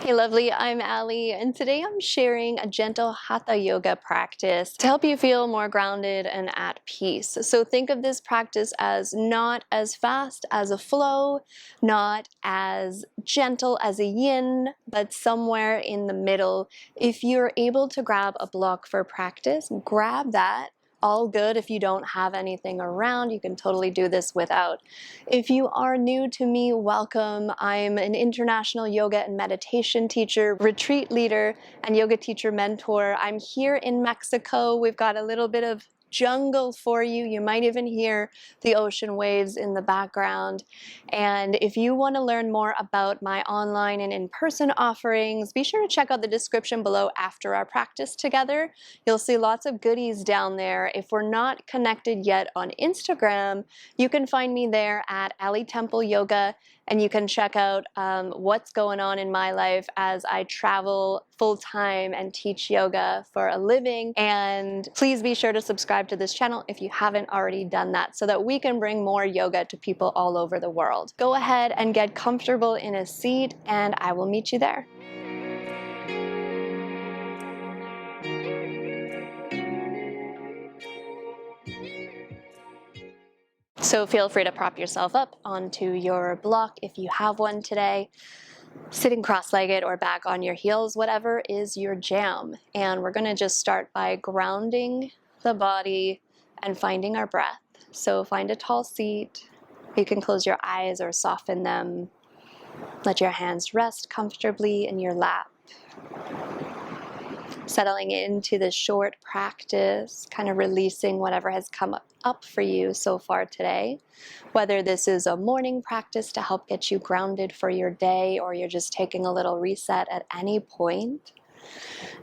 Hey lovely, I'm Allie, and today I'm sharing a gentle Hatha yoga practice to help you feel more grounded and at peace. So think of this practice as not as fast as a flow, not as gentle as a yin, but somewhere in the middle. If you're able to grab a block for practice, grab that. All good. If you don't have anything around, you can totally do this without. If you are new to me, welcome. I'm an international yoga and meditation teacher, retreat leader, and yoga teacher mentor. I'm here in Mexico. We've got a little bit of jungle for you. You might even hear the ocean waves in the background. And if you want to learn more about my online and in-person offerings, be sure to check out the description below after our practice together. You'll see lots of goodies down there. If we're not connected yet on Instagram, you can find me there at Allie Temple Yoga, and you can check out what's going on in my life as I travel full-time and teach yoga for a living. And please be sure to subscribe to this channel if you haven't already done that, so that we can bring more yoga to people all over the world. Go ahead and get comfortable in a seat, and I will meet you there. So feel free to prop yourself up onto your block if you have one today, sitting cross-legged or back on your heels, whatever is your jam. And we're going to just start by grounding the body and finding our breath. So find a tall seat. You can close your eyes or soften them. Let your hands rest comfortably in your lap. Settling into this short practice, kind of releasing whatever has come up for you so far today. Whether this is a morning practice to help get you grounded for your day, or you're just taking a little reset at any point,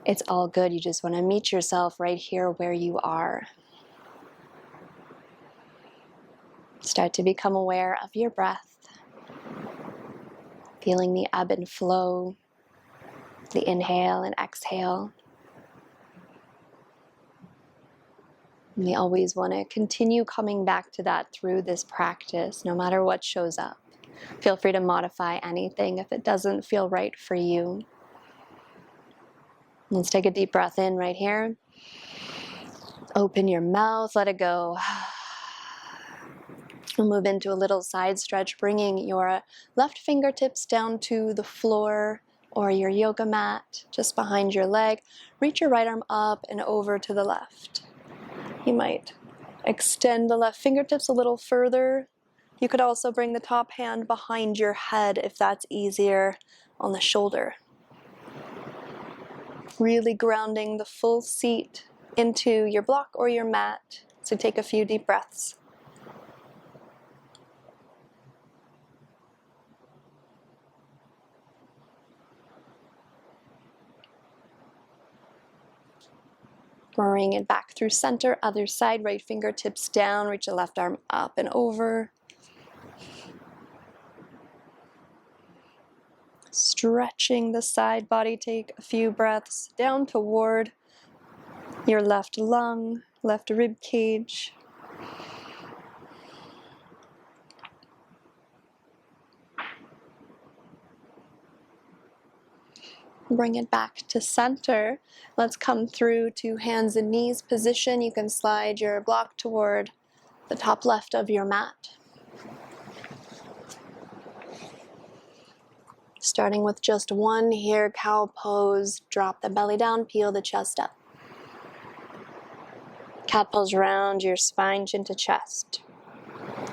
it's all good. You just want to meet yourself right here where you are. Start to become aware of your breath, feeling the ebb and flow, the inhale and exhale. We always want to continue coming back to that through this practice, no matter what shows up. Feel free to modify anything if it doesn't feel right for you. Let's take a deep breath in right here. Open your mouth, let it go. We'll move into a little side stretch, bringing your left fingertips down to the floor or your yoga mat just behind your leg. Reach your right arm up and over to the left. You might extend the left fingertips a little further. You could also bring the top hand behind your head if that's easier, on the shoulder. Really grounding the full seat into your block or your mat. So take a few deep breaths. Bring it back through center, other side, right fingertips down, reach the left arm up and over. Stretching the side body, take a few breaths down toward your left lung, left rib cage. Bring it back to center. Let's come through to hands and knees position. You can slide your block toward the top left of your mat. Starting with just one here, cow pose. Drop the belly down, peel the chest up. Cat pose, round your spine, chin to chest.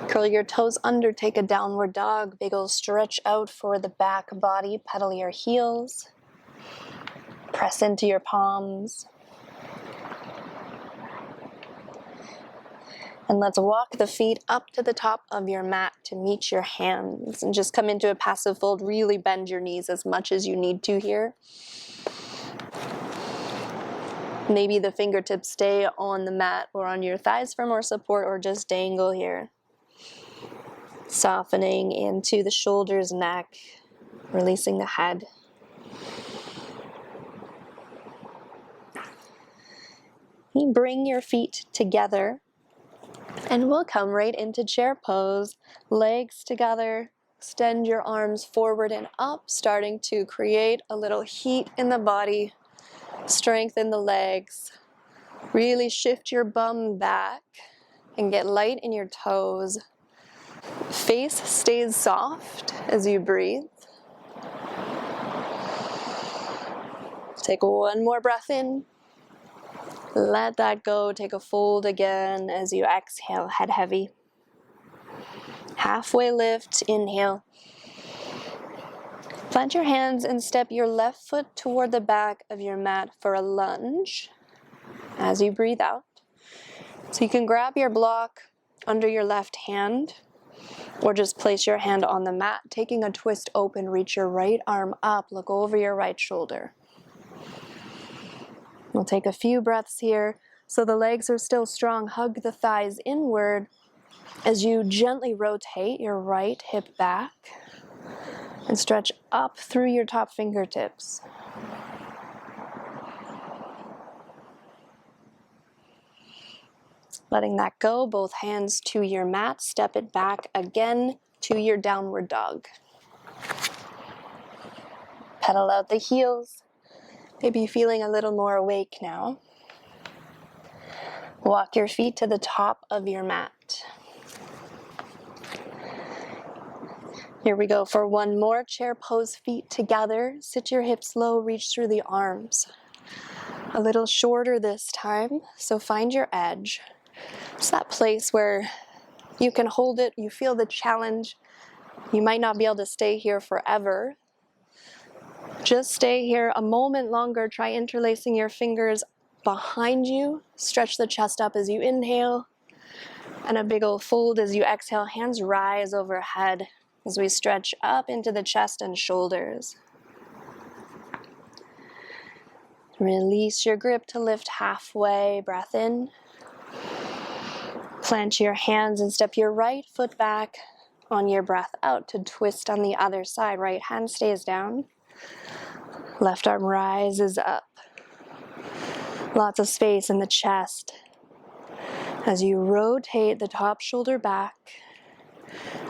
Curl your toes under, take a downward dog. Big ol' stretch out for the back body, pedal your heels. Press into your palms. And let's walk the feet up to the top of your mat to meet your hands. And just come into a passive fold. Really bend your knees as much as you need to here. Maybe the fingertips stay on the mat or on your thighs for more support, or just dangle here. Softening into the shoulders, neck, releasing the head. Bring your feet together, and we'll come right into chair pose. Legs together, Extend your arms forward and up, starting to create a little heat in the body. Strengthen the legs. Really shift your bum back and get light in your toes. Face stays soft as you breathe. Take one more breath in. Let that go. Take a fold again as you exhale, head heavy. Halfway lift, inhale. Plant your hands and step your left foot toward the back of your mat for a lunge as you breathe out. So you can grab your block under your left hand or just place your hand on the mat. Taking a twist open, reach your right arm up, look over your right shoulder. We'll take a few breaths here. So the legs are still strong. Hug the thighs inward as you gently rotate your right hip back and stretch up through your top fingertips. Letting that go, both hands to your mat. Step it back again to your downward dog. Pedal out the heels. Maybe feeling a little more awake now. Walk your feet to the top of your mat. Here we go for one more chair pose, feet together. Sit your hips low, reach through the arms. A little shorter this time, so find your edge. It's that place where you can hold it, you feel the challenge. You might not be able to stay here forever. Just stay here a moment longer. Try interlacing your fingers behind you. Stretch the chest up as you inhale. And a big old fold as you exhale. Hands rise overhead as we stretch up into the chest and shoulders. Release your grip to lift halfway. Breath in. Plant your hands and step your right foot back on your breath out to twist on the other side. Right hand stays down. Left arm rises up. Lots of space in the chest. As you rotate the top shoulder back,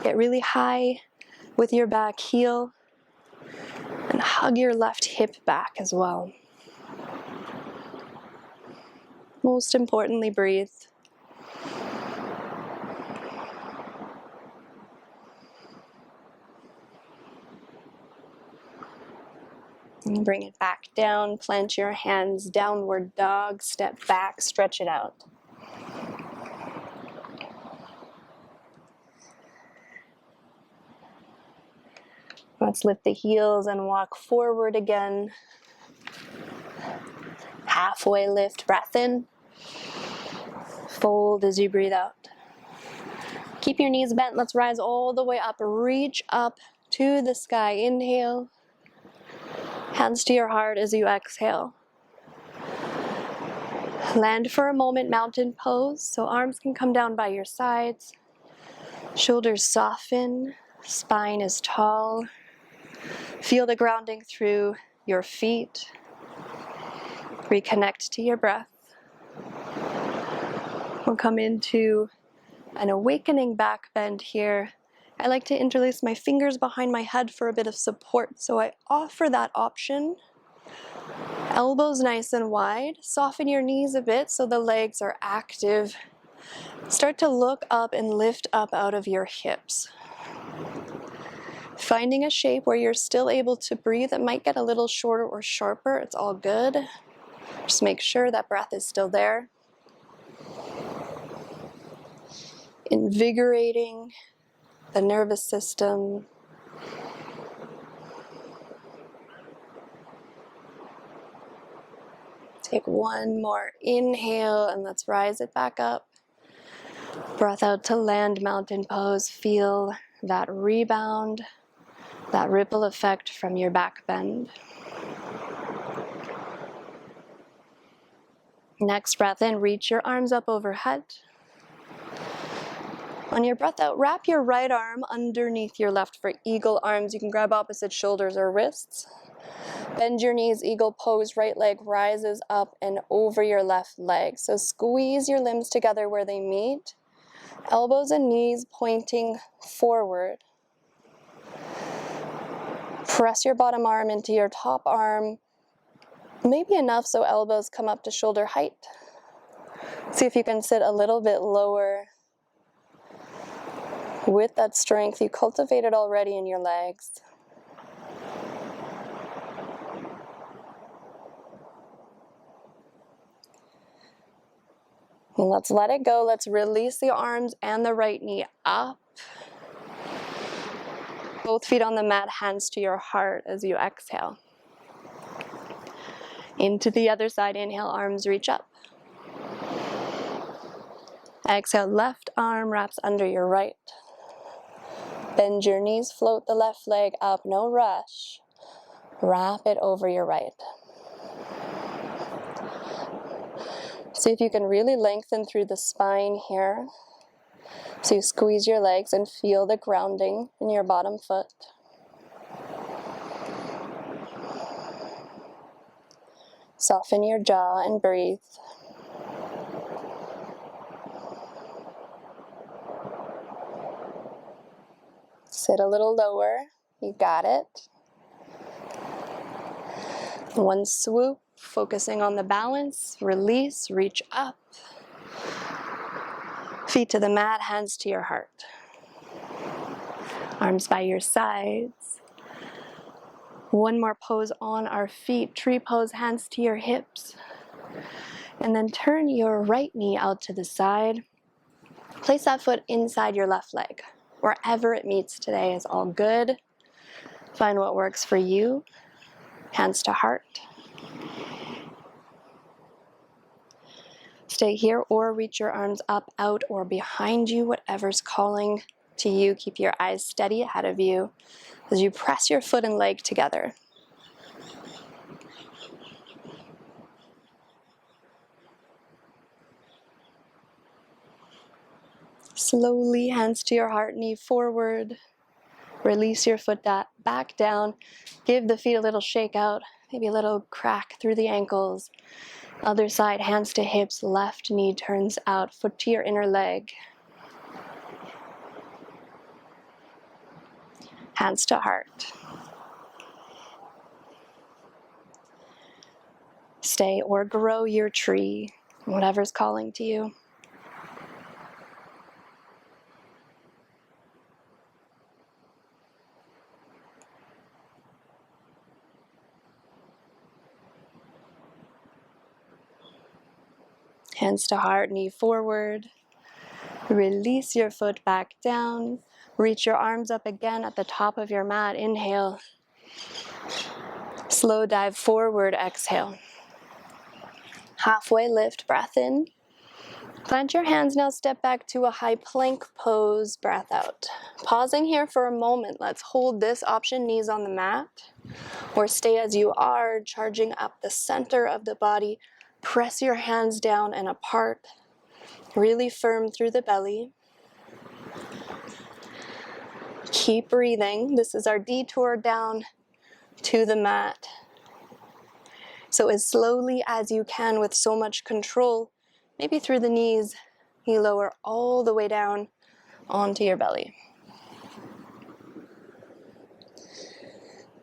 get really high with your back heel and hug your left hip back as well. Most importantly, breathe. And bring it back down, plant your hands, downward dog, step back, stretch it out. Let's lift the heels and walk forward again. Halfway lift, breath in. Fold as you breathe out. Keep your knees bent, let's rise all the way up, reach up to the sky, inhale. Hands to your heart as you exhale. Land for a moment, mountain pose, so arms can come down by your sides. Shoulders soften, spine is tall. Feel the grounding through your feet. Reconnect to your breath. We'll come into an awakening back bend here. I like to interlace my fingers behind my head for a bit of support, so I offer that option. Elbows nice and wide. Soften your knees a bit so the legs are active. Start to look up and lift up out of your hips. Finding a shape where you're still able to breathe. It might get a little shorter or sharper. It's all good. Just make sure that breath is still there. Invigorating the nervous system. Take one more inhale and let's rise it back up. Breath out to land, mountain pose. Feel that rebound, that ripple effect from your back bend. Next breath in, reach your arms up overhead. On your breath out, wrap your right arm underneath your left for eagle arms. You can grab opposite shoulders or wrists. Bend your knees, eagle pose, right leg rises up and over your left leg. So squeeze your limbs together where they meet. Elbows and knees pointing forward. Press your bottom arm into your top arm, maybe enough so elbows come up to shoulder height. See if you can sit a little bit lower with that strength you cultivated already in your legs. And let's let it go. Let's release the arms and the right knee up. Both feet on the mat, hands to your heart as you exhale. Into the other side, inhale, arms reach up. Exhale, left arm wraps under your right. Bend your knees, float the left leg up, no rush. Wrap it over your right. See if you can really lengthen through the spine here. So you squeeze your legs and feel the grounding in your bottom foot. Soften your jaw and breathe. Sit a little lower. You got it. One swoop, focusing on the balance. Release, reach up. Feet to the mat, hands to your heart. Arms by your sides. One more pose on our feet. Tree pose, hands to your hips. And then turn your right knee out to the side. Place that foot inside your left leg. Wherever it meets today is all good. Find what works for you. Hands to heart. Stay here or reach your arms up, out, or behind you, whatever's calling to you. Keep your eyes steady ahead of you as you press your foot and leg together. Slowly, hands to your heart, knee forward. Release your foot back down. Give the feet a little shake out, maybe a little crack through the ankles. Other side, hands to hips, left knee turns out, foot to your inner leg. Hands to heart. Stay or grow your tree, whatever's calling to you. Hands to heart, knee forward. Release your foot back down. Reach your arms up again at the top of your mat. Inhale. Slow dive forward, exhale. Halfway lift, breath in. Plant your hands now, step back to a high plank pose, breath out. Pausing here for a moment, let's hold this option, knees on the mat, or stay as you are, charging up the center of the body. Press your hands down and apart, really firm through the belly. Keep breathing. This is our detour down to the mat. So as slowly as you can with so much control, maybe through the knees, you lower all the way down onto your belly.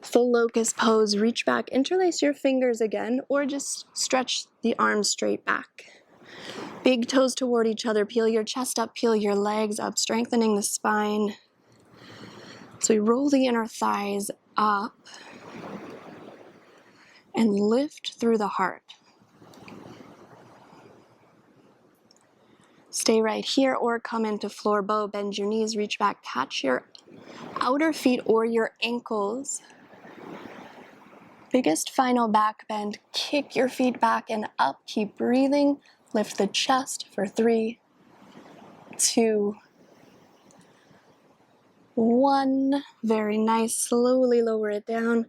Full locust pose, reach back, interlace your fingers again, or just stretch the arms straight back. Big toes toward each other, peel your chest up, peel your legs up, strengthening the spine. So we roll the inner thighs up and lift through the heart. Stay right here or come into floor bow, bend your knees, reach back, catch your outer feet or your ankles. Biggest final back bend, kick your feet back and up, keep breathing, lift the chest for 3, 2, 1. Very nice, slowly lower it down.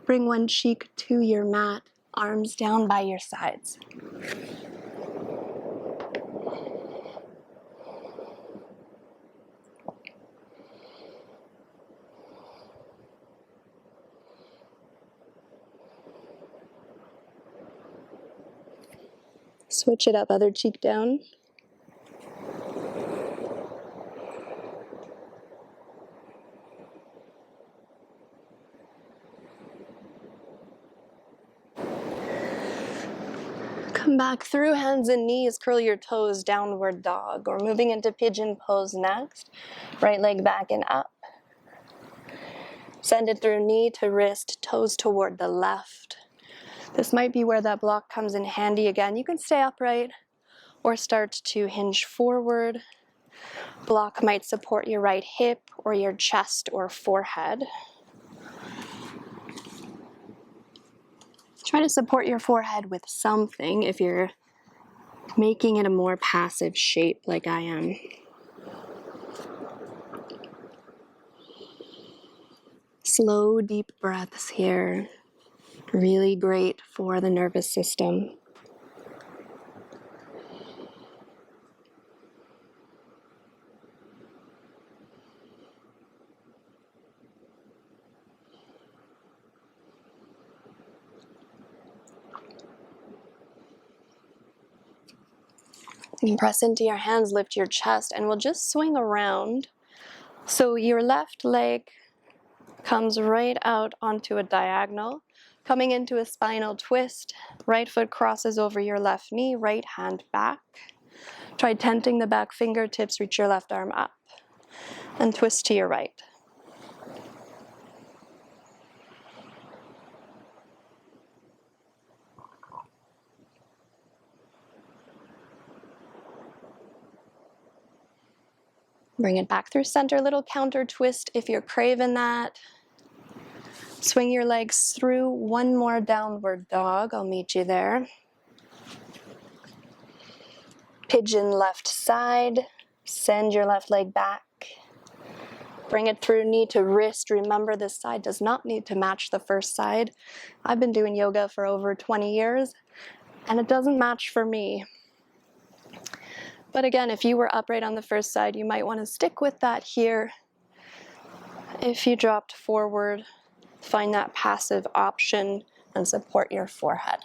Bring one cheek to your mat, arms down by your sides. Switch it up, other cheek down. Come back through hands and knees, curl your toes, downward dog, or moving into pigeon pose next. Right leg back and up. Send it through knee to wrist, toes toward the left. This might be where that block comes in handy again. You can stay upright or start to hinge forward. Block might support your right hip or your chest or forehead. Try to support your forehead with something if you're making it a more passive shape like I am. Slow, deep breaths here. Really great for the nervous system. You can press into your hands, lift your chest, and we'll just swing around. So your left leg comes right out onto a diagonal, coming into a spinal twist. Right foot crosses over your left knee, right hand back. Try tenting the back fingertips, reach your left arm up, and twist to your right. Bring it back through center, little counter twist if you're craving that. Swing your legs through, one more downward dog, I'll meet you there. Pigeon left side, send your left leg back. Bring it through knee to wrist. Remember, this side does not need to match the first side. I've been doing yoga for over 20 years, and it doesn't match for me. But again, if you were upright on the first side, you might want to stick with that here. If you dropped forward, find that passive option and support your forehead.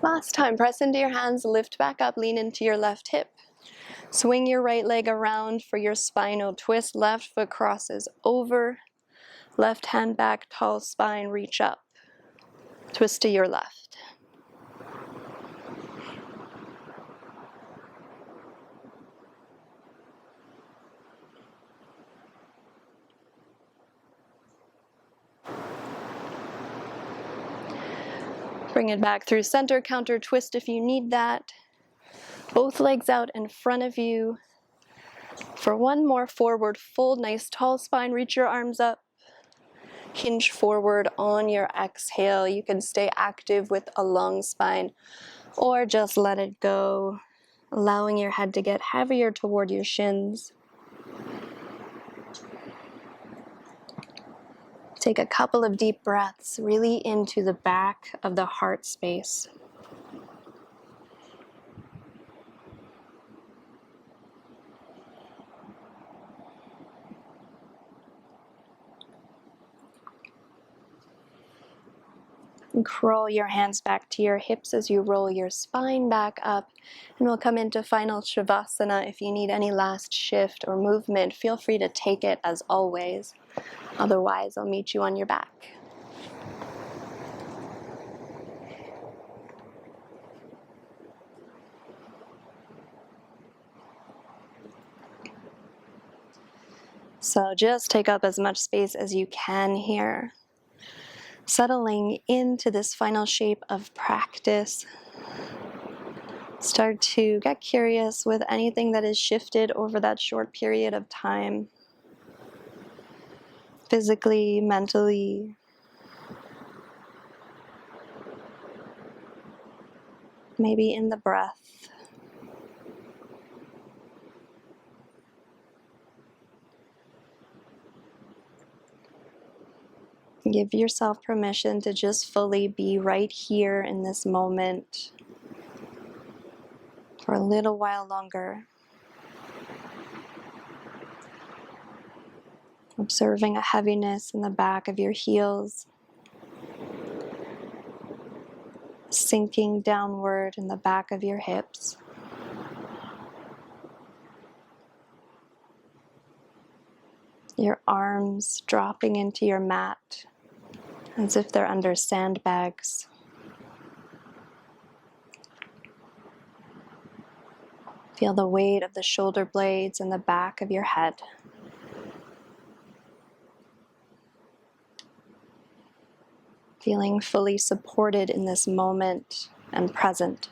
Last time, press into your hands, lift back up, lean into your left hip. Swing your right leg around for your spinal twist. Left foot crosses over. Left hand back, tall spine, reach up. Twist to your left. Bring it back through center, counter twist if you need that. Both legs out in front of you. For one more forward fold, nice tall spine, reach your arms up. Hinge forward on your exhale. You can stay active with a long spine or just let it go, allowing your head to get heavier toward your shins. Take a couple of deep breaths really into the back of the heart space. And crawl your hands back to your hips as you roll your spine back up. And we'll come into final Shavasana. If you need any last shift or movement, feel free to take it as always. Otherwise, I'll meet you on your back. So just take up as much space as you can here. Settling into this final shape of practice. Start to get curious with anything that is shifted over that short period of time. Physically, mentally. Maybe in the breath. Give yourself permission to just fully be right here in this moment for a little while longer. Observing a heaviness in the back of your heels, sinking downward in the back of your hips. Your arms dropping into your mat as if they're under sandbags. Feel the weight of the shoulder blades in the back of your head. Feeling fully supported in this moment and present.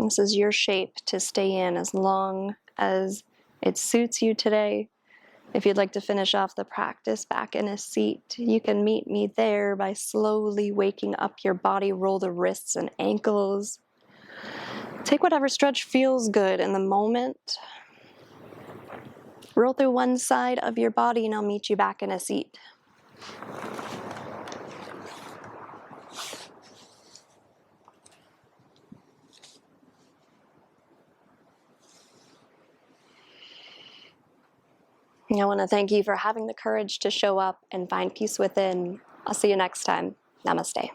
This is your shape to stay in as long as it suits you today. If you'd like to finish off the practice back in a seat, you can meet me there by slowly waking up your body. Roll the wrists and ankles. Take whatever stretch feels good in the moment. Roll through one side of your body and I'll meet you back in a seat. I want to thank you for having the courage to show up and find peace within. I'll see you next time. Namaste.